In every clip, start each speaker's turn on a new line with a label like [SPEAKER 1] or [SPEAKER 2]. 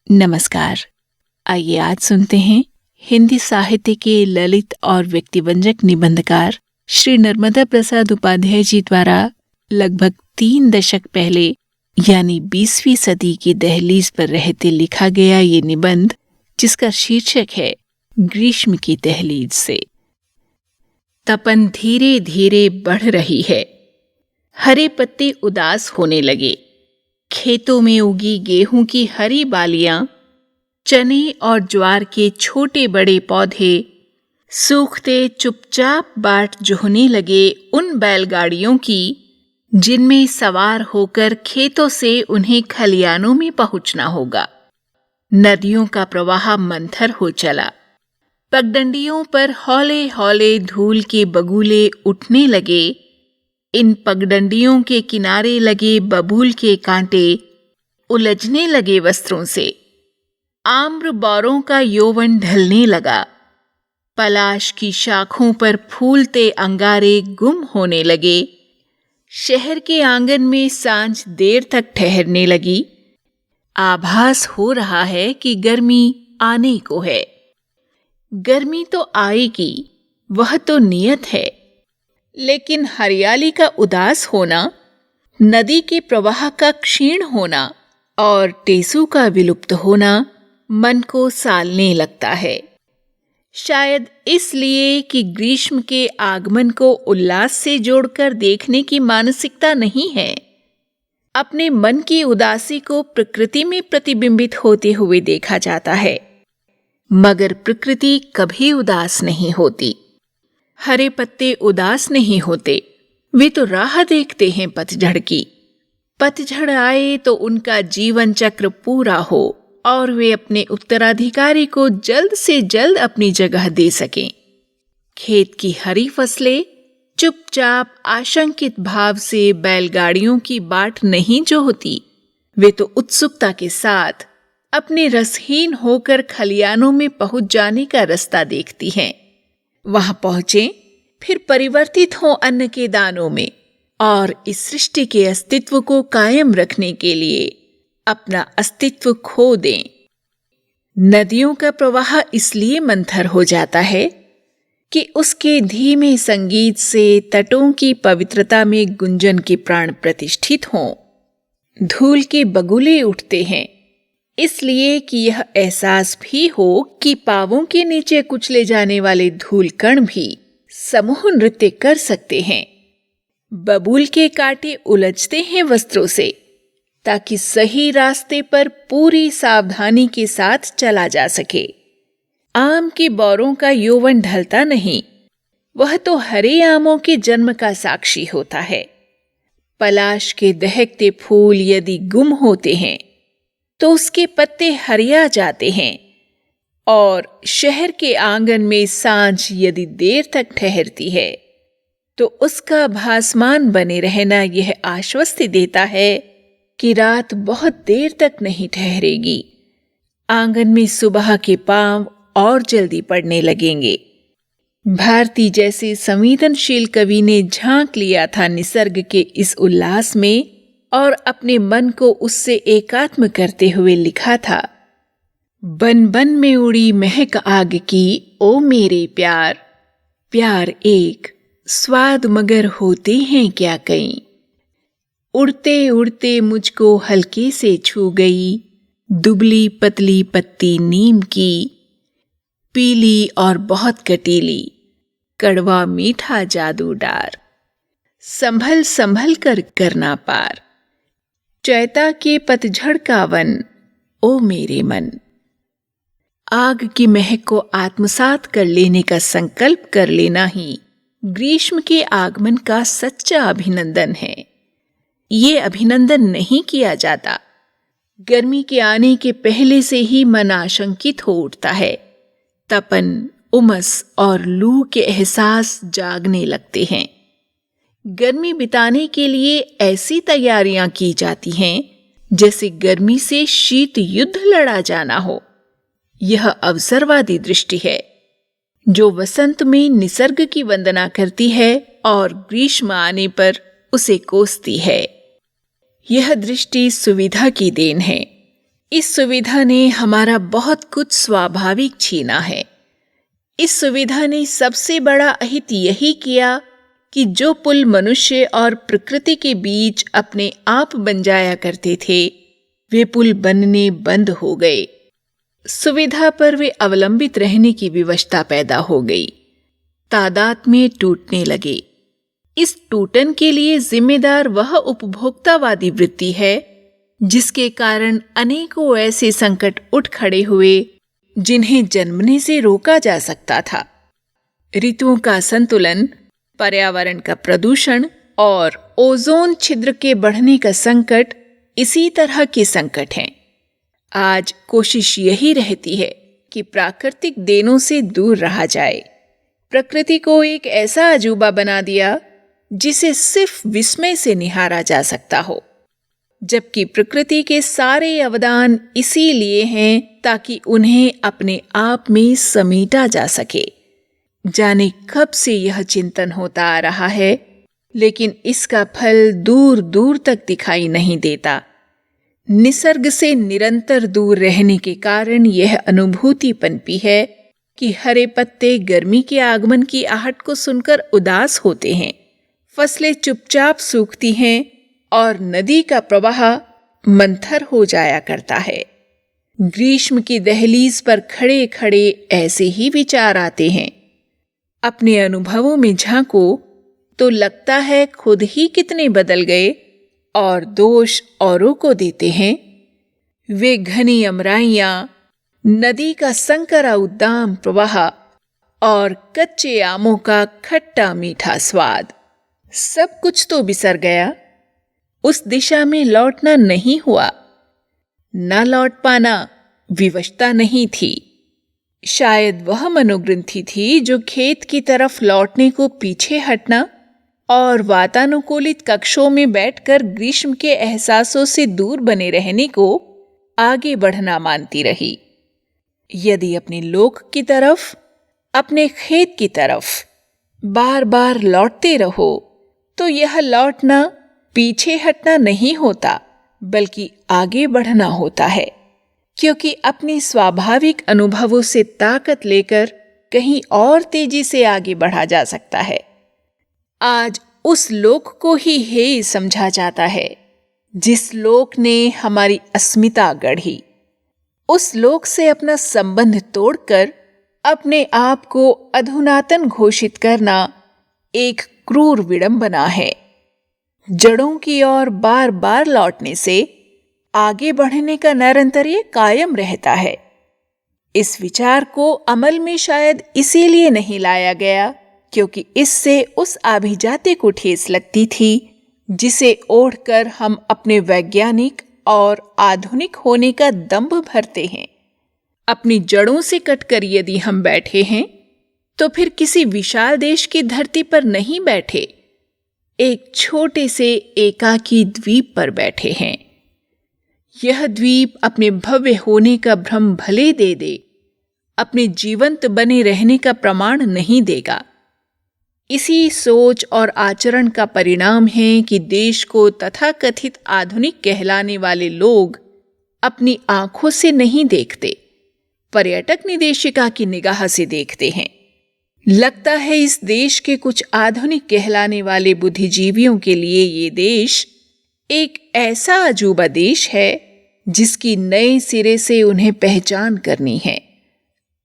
[SPEAKER 1] नमस्कार। आइए आज सुनते हैं हिंदी साहित्य के ललित और व्यक्तिव्यंजक निबंधकार श्री नर्मदा प्रसाद उपाध्याय जी द्वारा लगभग 3 दशक पहले यानी 20वीं सदी की दहलीज पर रहते लिखा गया ये निबंध, जिसका शीर्षक है ग्रीष्म की दहलीज से। तपन धीरे धीरे बढ़ रही है। हरे पत्ते उदास होने लगे। खेतों में उगी गेहूं की हरी बालियां, चने और ज्वार के छोटे बड़े पौधे सूखते चुपचाप बाट जोहने लगे उन बैलगाड़ियों की जिनमें सवार होकर खेतों से उन्हें खलियानों में पहुंचना होगा। नदियों का प्रवाह मंथर हो चला। पगडंडियों पर हौले हौले धूल के बगुले उठने लगे। इन पगडंडियों के किनारे लगे बबूल के कांटे उलझने लगे वस्त्रों से। आम्र बौरों का यौवन ढलने लगा। पलाश की शाखों पर फूलते अंगारे गुम होने लगे। शहर के आंगन में सांझ देर तक ठहरने लगी। आभास हो रहा है कि गर्मी आने को है। गर्मी तो आएगी, वह तो नियत है, लेकिन हरियाली का उदास होना, नदी के प्रवाह का क्षीण होना और टेसू का विलुप्त होना मन को सालने लगता है। शायद इसलिए कि ग्रीष्म के आगमन को उल्लास से जोड़कर देखने की मानसिकता नहीं है। अपने मन की उदासी को प्रकृति में प्रतिबिंबित होते हुए देखा जाता है, मगर प्रकृति कभी उदास नहीं होती। हरे पत्ते उदास नहीं होते, वे तो राह देखते हैं पतझड़ की। पतझड़ आए तो उनका जीवन चक्र पूरा हो और वे अपने उत्तराधिकारी को जल्द से जल्द अपनी जगह दे सकें। खेत की हरी फसलें चुपचाप आशंकित भाव से बैलगाड़ियों की बाट नहीं जोहती। वे तो उत्सुकता के साथ अपने रसहीन होकर खलियानों में पहुंच जाने का रास्ता देखती हैं। वहां पहुंचे, फिर परिवर्तित हों अन्न के दानों में और इस सृष्टि के अस्तित्व को कायम रखने के लिए अपना अस्तित्व खो दें। नदियों का प्रवाह इसलिए मंथर हो जाता है कि उसके धीमे संगीत से तटों की पवित्रता में गुंजन के प्राण प्रतिष्ठित हों। धूल के बगुले उठते हैं इसलिए कि यह एहसास भी हो कि पांवों के नीचे कुचले जाने वाले धूल कण भी समूह नृत्य कर सकते हैं। बबूल के कांटे उलझते हैं वस्त्रों से ताकि सही रास्ते पर पूरी सावधानी के साथ चला जा सके। आम की बौरों का यौवन ढलता नहीं, वह तो हरे आमों के जन्म का साक्षी होता है। पलाश के दहकते फूल यदि गुम होते हैं तो उसके पत्ते हरिया जाते हैं, और शहर के आंगन में सांझ यदि देर तक ठहरती है तो उसका भासमान बने रहना यह आश्वस्ति देता है कि रात बहुत देर तक नहीं ठहरेगी। आंगन में सुबह के पांव और जल्दी पड़ने लगेंगे। भारती जैसे संवेदनशील कवि ने झांक लिया था निसर्ग के इस उल्लास में और अपने मन को उससे एकात्म करते हुए लिखा था, बन बन में उड़ी महक आग की ओ मेरे प्यार, प्यार एक स्वाद मगर होते हैं क्या कई। उड़ते उड़ते मुझको हल्के से छू गई दुबली पतली पत्ती नीम की, पीली और बहुत कटीली, कड़वा मीठा जादू डार, संभल संभल कर करना पार, चैता के पतझड़ का वन ओ मेरे मन। आग की महक को आत्मसात कर लेने का संकल्प कर लेना ही ग्रीष्म के आगमन का सच्चा अभिनंदन है। ये अभिनंदन नहीं किया जाता। गर्मी के आने के पहले से ही मन आशंकित हो उठता है। तपन, उमस और लू के एहसास जागने लगते हैं। गर्मी बिताने के लिए ऐसी तैयारियां की जाती हैं जैसे गर्मी से शीत युद्ध लड़ा जाना हो। यह अवसरवादी दृष्टि है जो वसंत में निसर्ग की वंदना करती है और ग्रीष्म आने पर उसे कोसती है। यह दृष्टि सुविधा की देन है। इस सुविधा ने हमारा बहुत कुछ स्वाभाविक छीना है। इस सुविधा ने सबसे बड़ा अहित यही किया कि जो पुल मनुष्य और प्रकृति के बीच अपने आप बन जाया करते थे, वे पुल बनने बंद हो गए। सुविधा पर वे अवलंबित रहने की विवशता पैदा हो गई। तादाद में टूटने लगे। इस टूटन के लिए जिम्मेदार वह उपभोक्तावादी वृत्ति है जिसके कारण अनेकों ऐसे संकट उठ खड़े हुए जिन्हें जन्मने से रोका जा सकता था। ऋतुओं का संतुलन, पर्यावरण का प्रदूषण और ओजोन छिद्र के बढ़ने का संकट इसी तरह के संकट हैं। आज कोशिश यही रहती है कि प्राकृतिक देनों से दूर रहा जाए। प्रकृति को एक ऐसा अजूबा बना दिया जिसे सिर्फ विस्मय से निहारा जा सकता हो, जबकि प्रकृति के सारे अवदान इसीलिए हैं ताकि उन्हें अपने आप में समेटा जा सके। जाने कब से यह चिंतन होता आ रहा है, लेकिन इसका फल दूर दूर तक दिखाई नहीं देता। निसर्ग से निरंतर दूर रहने के कारण यह अनुभूति पनपी है कि हरे पत्ते गर्मी के आगमन की आहट को सुनकर उदास होते हैं, फसलें चुपचाप सूखती हैं और नदी का प्रवाह मंथर हो जाया करता है। ग्रीष्म की दहलीज पर खड़े खड़े ऐसे ही विचार आते हैं। अपने अनुभवों में झांको तो लगता है खुद ही कितने बदल गए और दोष औरों को देते हैं। वे घनी अमराइयां, नदी का संकरा उद्दाम प्रवाह और कच्चे आमों का खट्टा मीठा स्वाद, सब कुछ तो बिसर गया। उस दिशा में लौटना नहीं हुआ। न लौट पाना विवशता नहीं थी, शायद वह मनोग्रंथि थी जो खेत की तरफ लौटने को पीछे हटना और वातानुकूलित कक्षों में बैठकर ग्रीष्म के एहसासों से दूर बने रहने को आगे बढ़ना मानती रही। यदि अपने लोक की तरफ, अपने खेत की तरफ बार बार लौटते रहो तो यह लौटना पीछे हटना नहीं होता, बल्कि आगे बढ़ना होता है, क्योंकि अपने स्वाभाविक अनुभवों से ताकत लेकर कहीं और तेजी से आगे बढ़ा जा सकता है। आज उस लोक को ही हेय समझा जाता है जिस लोक ने हमारी अस्मिता गढ़ी। उस लोक से अपना संबंध तोड़कर अपने आप को अधुनातन घोषित करना एक क्रूर विडंबना है। जड़ों की ओर बार बार लौटने से आगे बढ़ने का नैरंतर्य कायम रहता है। इस विचार को अमल में शायद इसीलिए नहीं लाया गया क्योंकि इससे उस आभिजात्य को ठेस लगती थी जिसे ओढ़कर हम अपने वैज्ञानिक और आधुनिक होने का दंभ भरते हैं। अपनी जड़ों से कटकर यदि हम बैठे हैं तो फिर किसी विशाल देश की धरती पर नहीं बैठे, एक छोटे से एकाकी द्वीप पर बैठे हैं। यह द्वीप अपने भव्य होने का भ्रम भले दे दे, अपने जीवंत बने रहने का प्रमाण नहीं देगा। इसी सोच और आचरण का परिणाम है कि देश को तथाकथित आधुनिक कहलाने वाले लोग अपनी आंखों से नहीं देखते, पर्यटक निदेशिका की निगाह से देखते हैं। लगता है इस देश के कुछ आधुनिक कहलाने वाले बुद्धिजीवियों के लिए ये देश एक ऐसा अजूबा देश है जिसकी नए सिरे से उन्हें पहचान करनी है।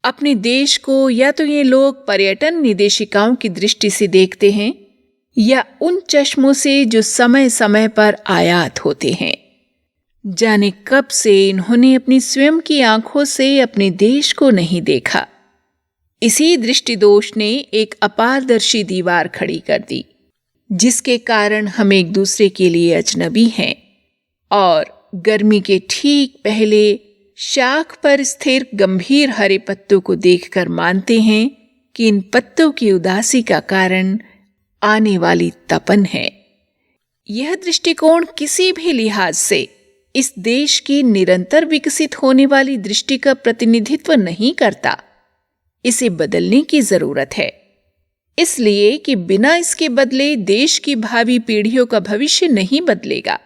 [SPEAKER 1] अपने देश को या तो ये लोग पर्यटन निदेशिकाओं की दृष्टि से देखते हैं या उन चश्मों से जो समय समय पर आयात होते हैं। जाने कब से इन्होंने अपनी स्वयं की आंखों से अपने देश को नहीं देखा। इसी दृष्टिदोष ने एक अपारदर्शी दीवार खड़ी कर दी जिसके कारण हम एक दूसरे के लिए अजनबी हैं और गर्मी के ठीक पहले शाख पर स्थिर गंभीर हरे पत्तों को देखकर मानते हैं कि इन पत्तों की उदासी का कारण आने वाली तपन है। यह दृष्टिकोण किसी भी लिहाज से इस देश की निरंतर विकसित होने वाली दृष्टि का प्रतिनिधित्व नहीं करता। इसे बदलने की जरूरत है, इसलिए कि बिना इसके बदले देश की भावी पीढ़ियों का भविष्य नहीं बदलेगा।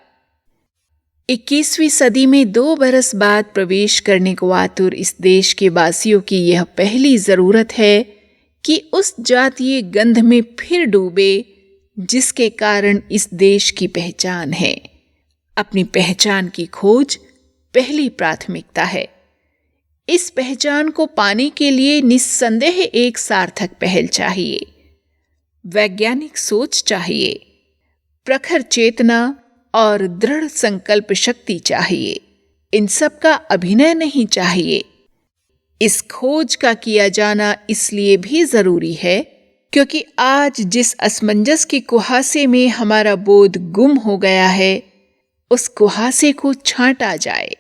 [SPEAKER 1] 21वीं सदी में 2 बरस बाद प्रवेश करने को आतुर इस देश के वासियों की यह पहली जरूरत है कि उस जातीय गंध में फिर डूबे जिसके कारण इस देश की पहचान है। अपनी पहचान की खोज पहली प्राथमिकता है। इस पहचान को पाने के लिए निस्संदेह एक सार्थक पहल चाहिए, वैज्ञानिक सोच चाहिए, प्रखर चेतना और दृढ़ संकल्प शक्ति चाहिए। इन सब का अभिनय नहीं चाहिए। इस खोज का किया जाना इसलिए भी जरूरी है क्योंकि आज जिस असमंजस के कुहासे में हमारा बोध गुम हो गया है, उस कुहासे को छांटा जाए।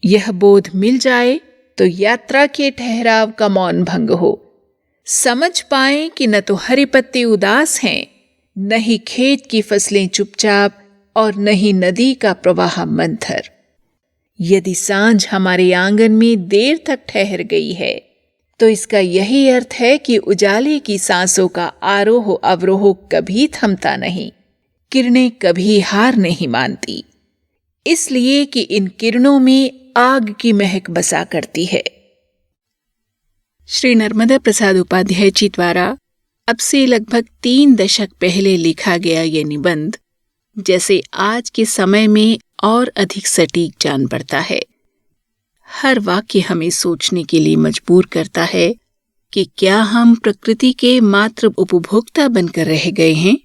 [SPEAKER 1] यह बोध मिल जाए तो यात्रा के ठहराव का मौन भंग हो। समझ पाएं कि न तो हरे पत्ते उदास हैं, न ही खेत की फसलें चुपचाप और न ही नदी का प्रवाह मंथर। यदि सांझ हमारे आंगन में देर तक ठहर गई है तो इसका यही अर्थ है कि उजाले की सांसों का आरोह अवरोह कभी थमता नहीं, किरणें कभी हार नहीं मानती, इसलिए कि इन किरणों में आग की महक बसा करती है। श्री नर्मदा प्रसाद उपाध्याय जी द्वारा अब से लगभग 3 दशक पहले लिखा गया ये निबंध जैसे आज के समय में और अधिक सटीक जान पड़ता है। हर वाक्य हमें सोचने के लिए मजबूर करता है कि क्या हम प्रकृति के मात्र उपभोक्ता बनकर रह गए हैं?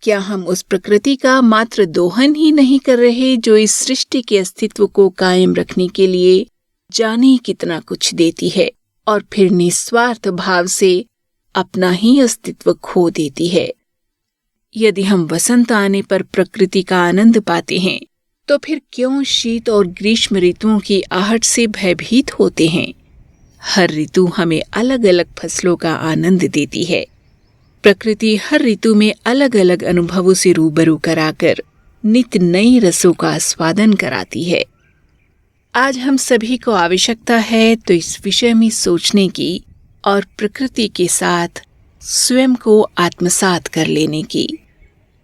[SPEAKER 1] क्या हम उस प्रकृति का मात्र दोहन ही नहीं कर रहे जो इस सृष्टि के अस्तित्व को कायम रखने के लिए जाने कितना कुछ देती है और फिर निस्वार्थ भाव से अपना ही अस्तित्व खो देती है? यदि हम वसंत आने पर प्रकृति का आनंद पाते हैं तो फिर क्यों शीत और ग्रीष्म ऋतुओं की आहट से भयभीत होते हैं? हर ऋतु हमें अलग अलग फसलों का आनंद देती है। प्रकृति हर ऋतु में अलग अलग अनुभवों से रूबरू कराकर नित नई रसों का आस्वादन कराती है। आज हम सभी को आवश्यकता है तो इस विषय में सोचने की और प्रकृति के साथ स्वयं को आत्मसात कर लेने की।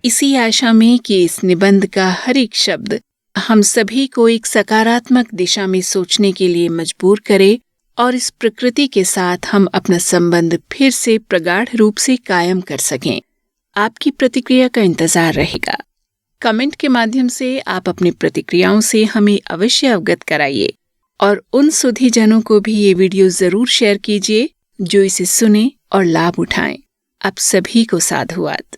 [SPEAKER 1] इसी आशा में कि इस निबंध का हर एक शब्द हम सभी को एक सकारात्मक दिशा में सोचने के लिए मजबूर करे और इस प्रकृति के साथ हम अपना संबंध फिर से प्रगाढ़ रूप से कायम कर सकें। आपकी प्रतिक्रिया का इंतजार रहेगा। कमेंट के माध्यम से आप अपनी प्रतिक्रियाओं से हमें अवश्य अवगत कराइए और उन सुधीजनों को भी ये वीडियो जरूर शेयर कीजिए जो इसे सुने और लाभ उठाएं। आप सभी को साधुवाद।